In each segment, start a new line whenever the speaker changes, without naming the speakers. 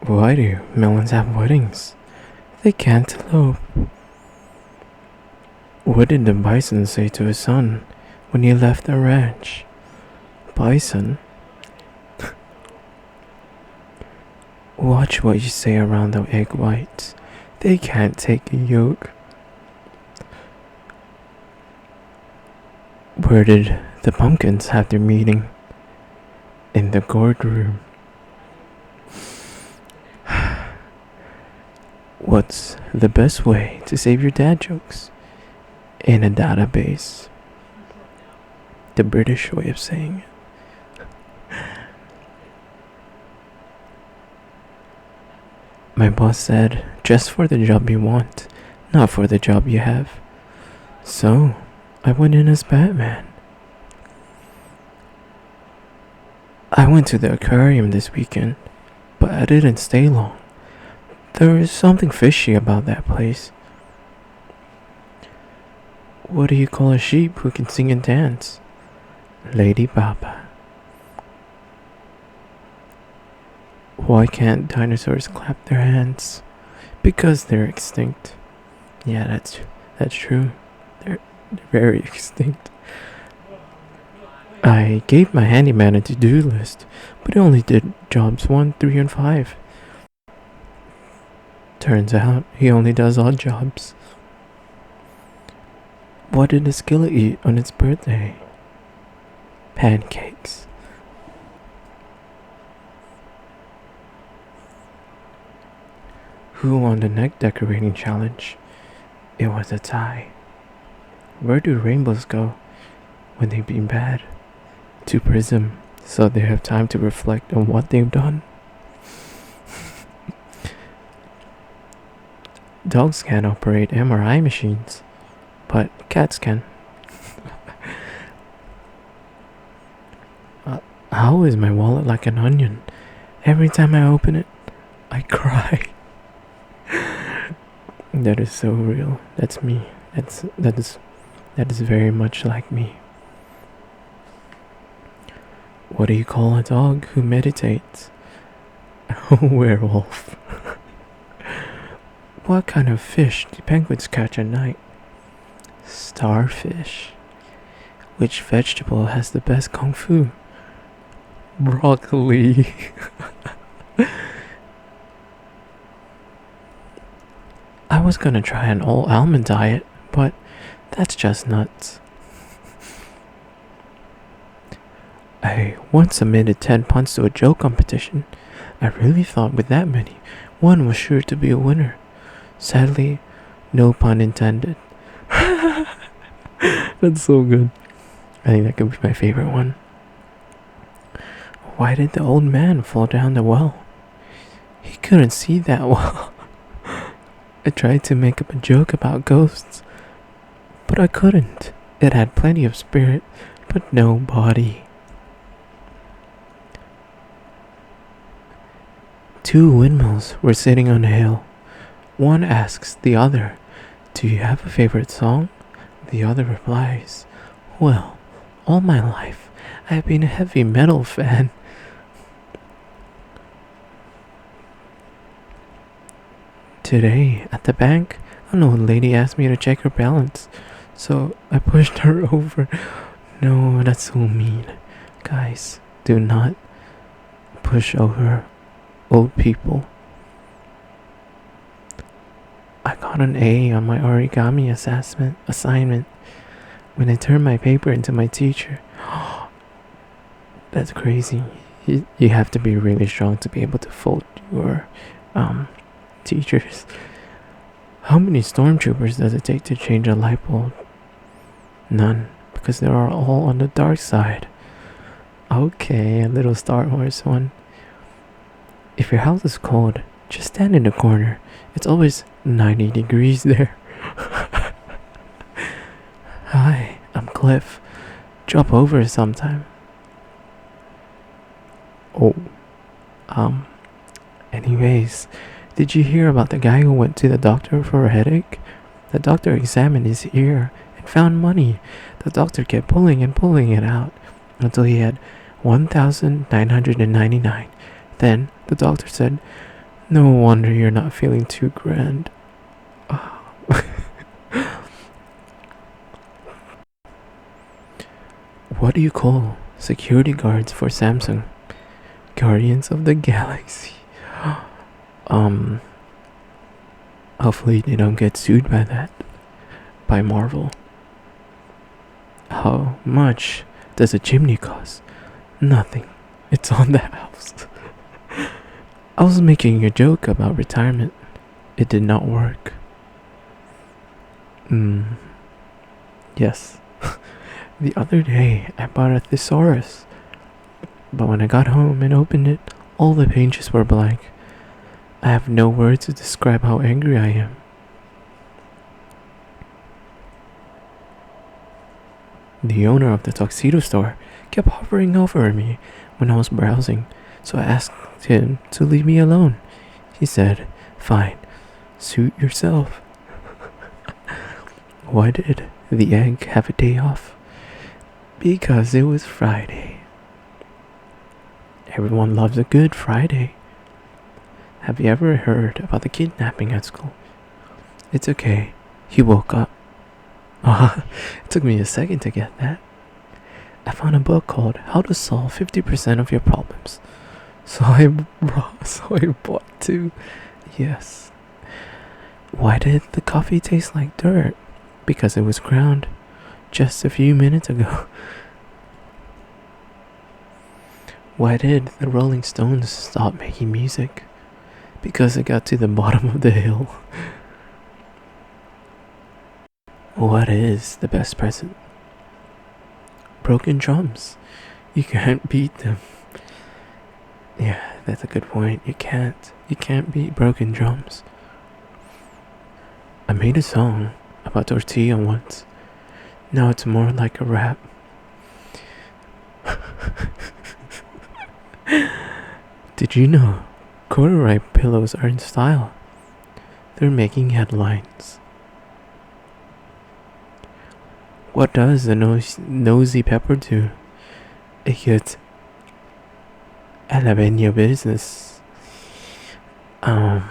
Why do melons have weddings? They can't elope. What did the bison say to his son when he left the ranch? Bison? Watch what you say around the egg whites. They can't take a yolk. Where did the pumpkins have their meeting? In the gourd room. What's the best way to save your dad jokes? In a database. The British way of saying it. My boss said, dress for the job you want, not for the job you have. So, I went in as Batman. I went to the aquarium this weekend, but I didn't stay long. There was something fishy about that place. What do you call a sheep who can sing and dance? Lady Baba. Why can't dinosaurs clap their hands? Because they're extinct. Yeah, that's true. They're very extinct. I gave my handyman a to-do list, but he only did jobs 1, 3, and 5. Turns out he only does odd jobs. What did the skillet eat on its birthday? Pancakes. Who won the neck decorating challenge? It was a tie. Where do rainbows go when they've been bad? To Prism, so they have time to reflect on what they've done. Dogs can't operate MRI machines, but cats can. How is my wallet like an onion? Every time I open it, I cry. That is so real. That's me. That is very much like me. What do you call a dog who meditates? A werewolf. What kind of fish do penguins catch at night? Starfish. Which vegetable has the best kung fu? Broccoli. I was gonna try an all almond diet, but that's just nuts. I once submitted 10 puns to a joke competition. I really thought with that many, one was sure to be a winner. Sadly, no pun intended. That's so good. I think that could be my favorite one. Why did the old man fall down the well? He couldn't see that well. I tried to make up a joke about ghosts, but I couldn't. It had plenty of spirit, but no body. Two windmills were sitting on a hill. One asks the other, "Do you have a favorite song?" The other replies, "Well, all my life I have been a heavy metal fan." Today, at the bank, an old lady asked me to check her balance, so I pushed her over. No, that's so mean. Guys, do not push over old people. I got an A on my origami assignment when I turned my paper into my teacher. That's crazy. You have to be really strong to be able to fold your teachers. How many stormtroopers does it take to change a light bulb? None, because they are all on the dark side. Okay, a little Star Wars one. If your house is cold, just stand in the corner. It's always 90 degrees there. Hi, I'm Cliff. Drop over sometime. Oh, anyways, did you hear about the guy who went to the doctor for a headache? The doctor examined his ear and found money. The doctor kept pulling and pulling it out until he had 1,999. Then the doctor said, No wonder you're not feeling too grand. What do you call security guards for Samsung? Guardians of the Galaxy. Um, Hopefully they don't get sued by that, by Marvel. How much does a chimney cost? Nothing. It's on the house. I was making a joke about retirement. It did not work. Yes. The other day I bought a thesaurus, but when I got home and opened it, all the pages were blank. I have no words to describe how angry I am. The owner of the tuxedo store kept hovering over me when I was browsing, so I asked him to leave me alone. He said, "Fine, suit yourself." Why did the egg have a day off? Because it was Friday. Everyone loves a good Friday. Have you ever heard about the kidnapping at school? It's okay. He woke up. It took me a second to get that. I found a book called How to Solve 50% of Your Problems. So I bought two. Yes. Why did the coffee taste like dirt? Because it was ground just a few minutes ago. Why did the Rolling Stones stop making music? Because it got to the bottom of the hill. What is the best present? Broken drums. You can't beat them. Yeah, that's a good point. You can't beat broken drums. I made a song about tortilla once. Now it's more like a rap. Did you know corduroy pillows are in style? They're making headlines. What does the nosy pepper do? It gets elevate your business. I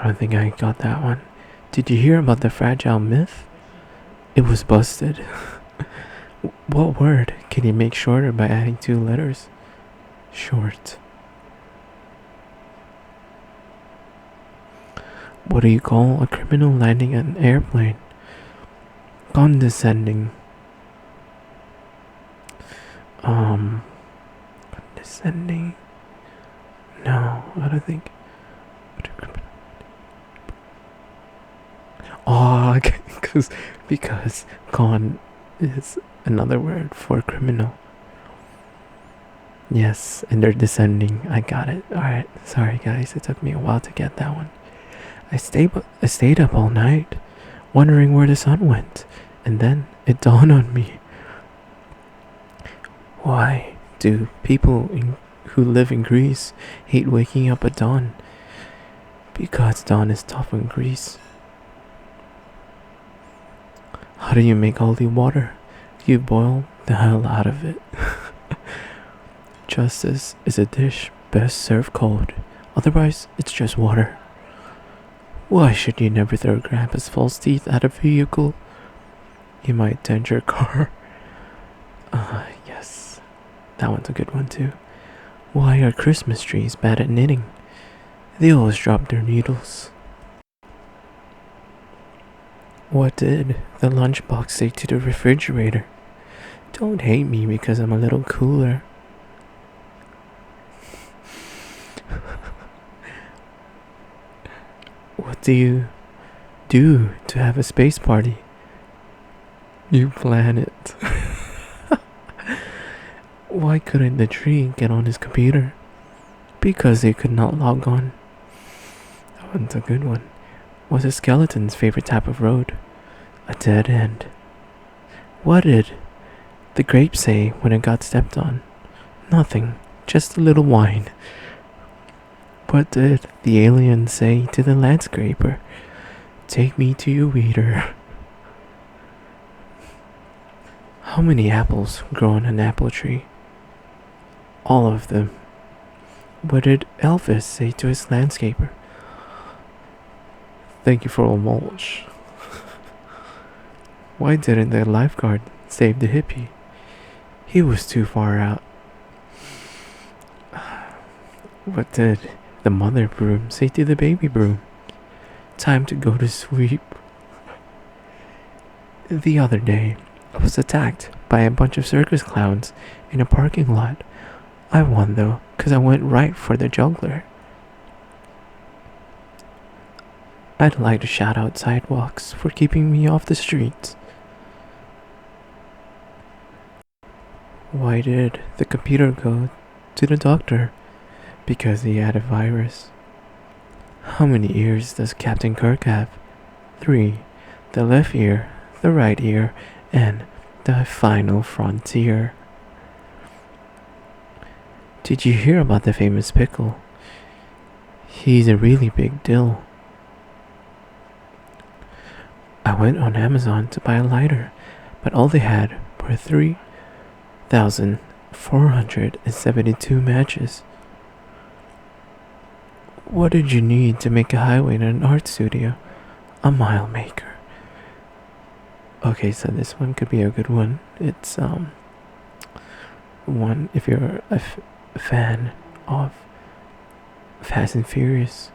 don't think I got that one. Did you hear about the fragile myth? It was busted. What word can you make shorter by adding 2 letters? Short. What do you call a criminal landing an airplane? Condescending. Condescending. No, I don't think. Oh, because con is another word for criminal. Yes, and they're descending. I got it. Alright, sorry guys, it took me a while to get that one. I stayed up all night, wondering where the sun went, and then it dawned on me. Why do people who live in Greece hate waking up at dawn? Because dawn is tough in Greece. How do you make holy water? You boil the hell out of it. Justice is a dish best served cold. Otherwise, it's just water. Why should you never throw Grandpa's false teeth at a vehicle? You might dent your car. Yes. That one's a good one too. Why are Christmas trees bad at knitting? They always drop their needles. What did the lunchbox say to the refrigerator? Don't hate me because I'm a little cooler. What do you do to have a space party? You plan it. Why couldn't the tree get on his computer? Because he could not log on. That one's a good one. What's a skeleton's favorite type of road? A dead end. What did the grape say when it got stepped on? Nothing, just a little wine. What did the alien say to the landscaper? Take me to your weeder. How many apples grow on an apple tree? All of them. What did Elvis say to his landscaper? Thank you for all mulch. Why didn't the lifeguard save the hippie? He was too far out. What did the mother broom say to the baby broom? Time to go to sleep. The other day, I was attacked by a bunch of circus clowns in a parking lot. I won though, 'cause I went right for the juggler. I'd like to shout out sidewalks for keeping me off the streets. Why did the computer go to the doctor? Because he had a virus. How many ears does Captain Kirk have? 3. The left ear, the right ear, and the final frontier. Did you hear about the famous pickle? He's a really big deal. I went on Amazon to buy a lighter, but all they had were 3,472 matches. What did you need to make a highway in an art studio? A mile maker. Okay, so this one could be a good one. It's one if you're a fan of Fast and Furious.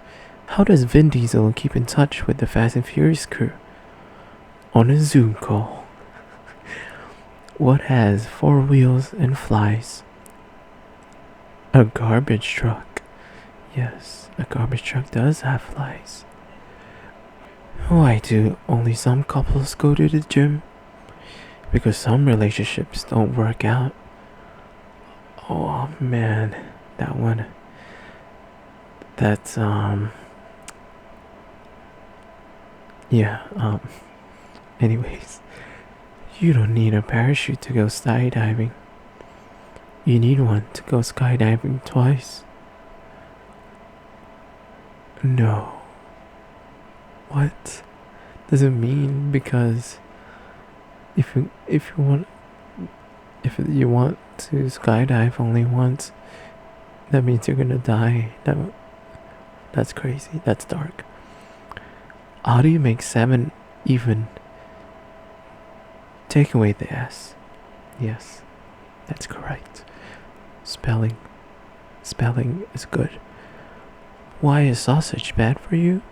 How does Vin Diesel keep in touch with the Fast and Furious crew? On a Zoom call. What has 4 wheels and flies? A garbage truck. Yes, a garbage truck does have flies. Why do only some couples go to the gym? Because some relationships don't work out. Oh man, that one. That's yeah, anyways, you don't need a parachute to go skydiving. You need one to go skydiving twice. No. What does it mean? Because if you want to skydive only once, that means you're gonna die. That's crazy. That's dark. How do you make 7 even? Take away the S. Yes, that's correct. Spelling is good. Why is sausage bad for you?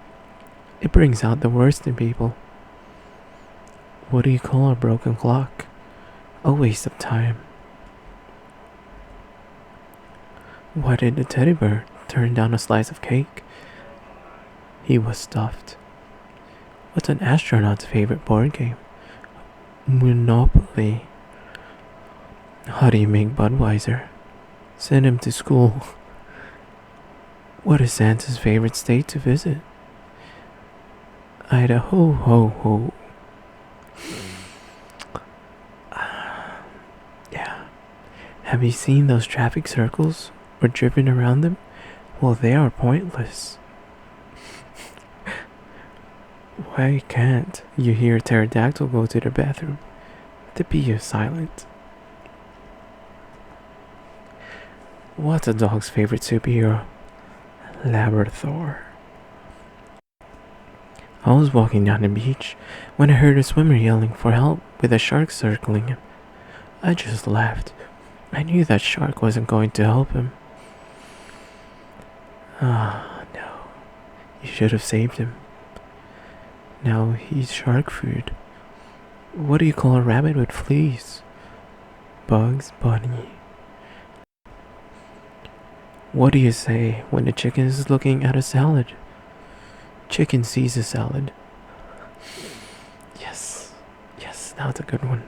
It brings out the worst in people. What do you call a broken clock? A waste of time. Why did the teddy bear turn down a slice of cake? He was stuffed. What's an astronaut's favorite board game? Monopoly. How do you make Budweiser? Send him to school. What is Santa's favorite state to visit? Idaho, ho, ho. Yeah. Have you seen those traffic circles or driven around them? Well, they are pointless. Why can't you hear a pterodactyl go to the bathroom? The bee is silent. What's a dog's favorite superhero? Labrador. I was walking down the beach when I heard a swimmer yelling for help with a shark circling him. I just laughed. I knew that shark wasn't going to help him. Ah, no. You should have saved him. Now he's shark food. What do you call a rabbit with fleas? Bugs Bunny. What do you say when the chicken is looking at a salad? Chicken sees a salad. Yes, that's a good one.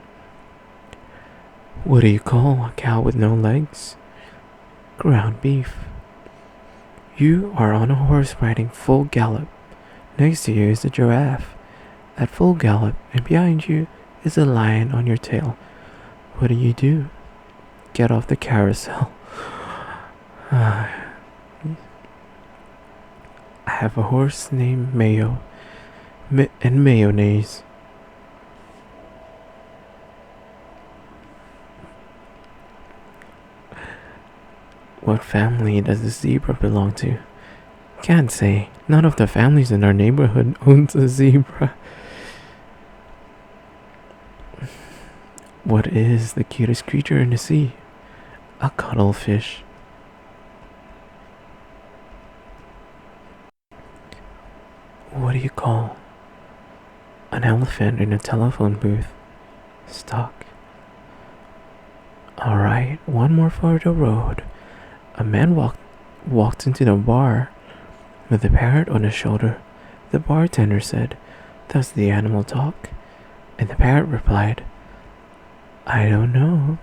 What do you call a cow with no legs? Ground beef. You are on a horse riding full gallop. Next to you is a giraffe at full gallop, and behind you is a lion on your tail. What do? Get off the carousel. I have a horse named Mayo and mayonnaise. What family does the zebra belong to? Can't say. None of the families in our neighborhood owns a zebra. What is the cutest creature in the sea? A cuttlefish. What do you call an elephant in a telephone booth? Stuck. Alright, one more for the road. A man walked into the bar with a parrot on his shoulder. The bartender said, "Does the animal talk?" And the parrot replied, "I don't know."